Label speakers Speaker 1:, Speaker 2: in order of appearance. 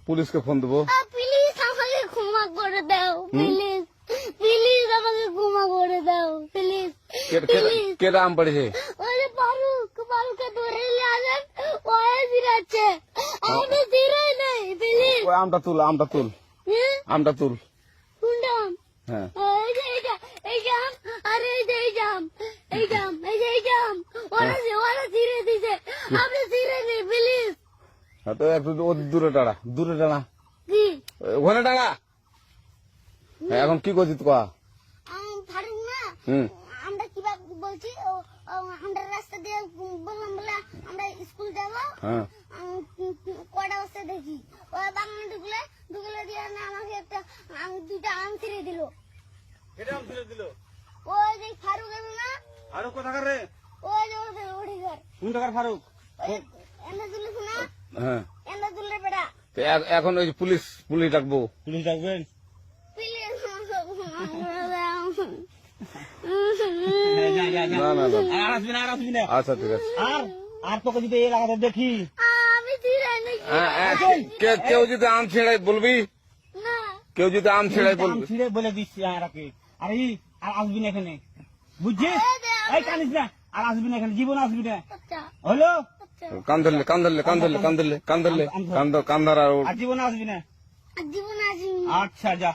Speaker 1: পুলিশকে ফোন দেবো।
Speaker 2: প্লিজ আমাকে ক্ষমা করে দাও, প্লিজ প্লিজ আমাকে ক্ষমা করে দাও, প্লিজ প্লিজ।
Speaker 1: কেটা আম পড়েছে?
Speaker 2: ওই যে ফারুককে ধরে নিয়ে আসেন, ওয়ে জিরাচ্ছে, আমি জিরাই নাই, প্লিজ।
Speaker 1: ওই আমটা তুল, আমটা তুল, আমটা তুল।
Speaker 2: কোনটা আম?
Speaker 1: হ্যাঁ
Speaker 2: এই যে এই যে আম, আরে এই যে এই যে আম, এই যে আম, এই যে এই যে আম, ওরা জিরে দিছে, আপনি জিরে নেই, প্লিজ।
Speaker 1: তো একটু দূরে টাড়া, দূরে টাড়া,
Speaker 2: কি
Speaker 1: ওখানে টাড়া। এখন কি করছিস তো?
Speaker 2: ফারুক না,
Speaker 1: হুম,
Speaker 2: আমরা কিভাবে বলছি, আমরা রাস্তা দিয়ে বললাম বলে আমরা স্কুল যাবো,
Speaker 1: হ্যাঁ
Speaker 2: কটা বস্তা দেখি, ওই বাগানে ঢুকলে দিয়ে না আমাকে একটা দুইটা আম ছিঁড়ে দিল।
Speaker 3: এটা আম ছিঁড়ে দিল?
Speaker 2: ওই যে ফারুক এলো না,
Speaker 3: ফারুক কোথাকার রে?
Speaker 2: ওই যে ওদের ওড়ি ঘর,
Speaker 3: কোন টাকার ফারুক?
Speaker 2: এনে তুলিস না,
Speaker 1: হ্যাঁ।
Speaker 2: এনে তুললে বেড়া,
Speaker 1: তো এখন ওই পুলিশ ডাকবো।
Speaker 3: পুলিশ ডাকবেন?
Speaker 2: প্লিজ
Speaker 1: না না না,
Speaker 3: আর আসবি না, আর আসবি না।
Speaker 1: আচ্ছা ঠিক আছে।
Speaker 3: আর তোকে যদি এই এলাকাতে দেখি,
Speaker 2: আমি ছিঁড়াই নাকি
Speaker 1: কেউ যদি আম ছেড়াই বলবি,
Speaker 2: না,
Speaker 1: কেউ যদি আম ছেড়াই
Speaker 3: আম
Speaker 1: বলবি।
Speaker 3: ছিঁড়ে বলে দিচ্ছি আর আর আসবি না এখানে, বুঝছিস? এই কানিস না, আর আসবি না এখানে, জীবন আসবি না,
Speaker 2: আচ্ছা
Speaker 3: হলো?
Speaker 2: আচ্ছা,
Speaker 1: কান ধরলে, কান ধরলে, কান ধরলে, কান ধরলে, কান ধরলে, কান ধর, কান ধর আর
Speaker 3: আর জীবন আসবি না।
Speaker 2: জীবন আসিনি।
Speaker 3: আচ্ছা যা।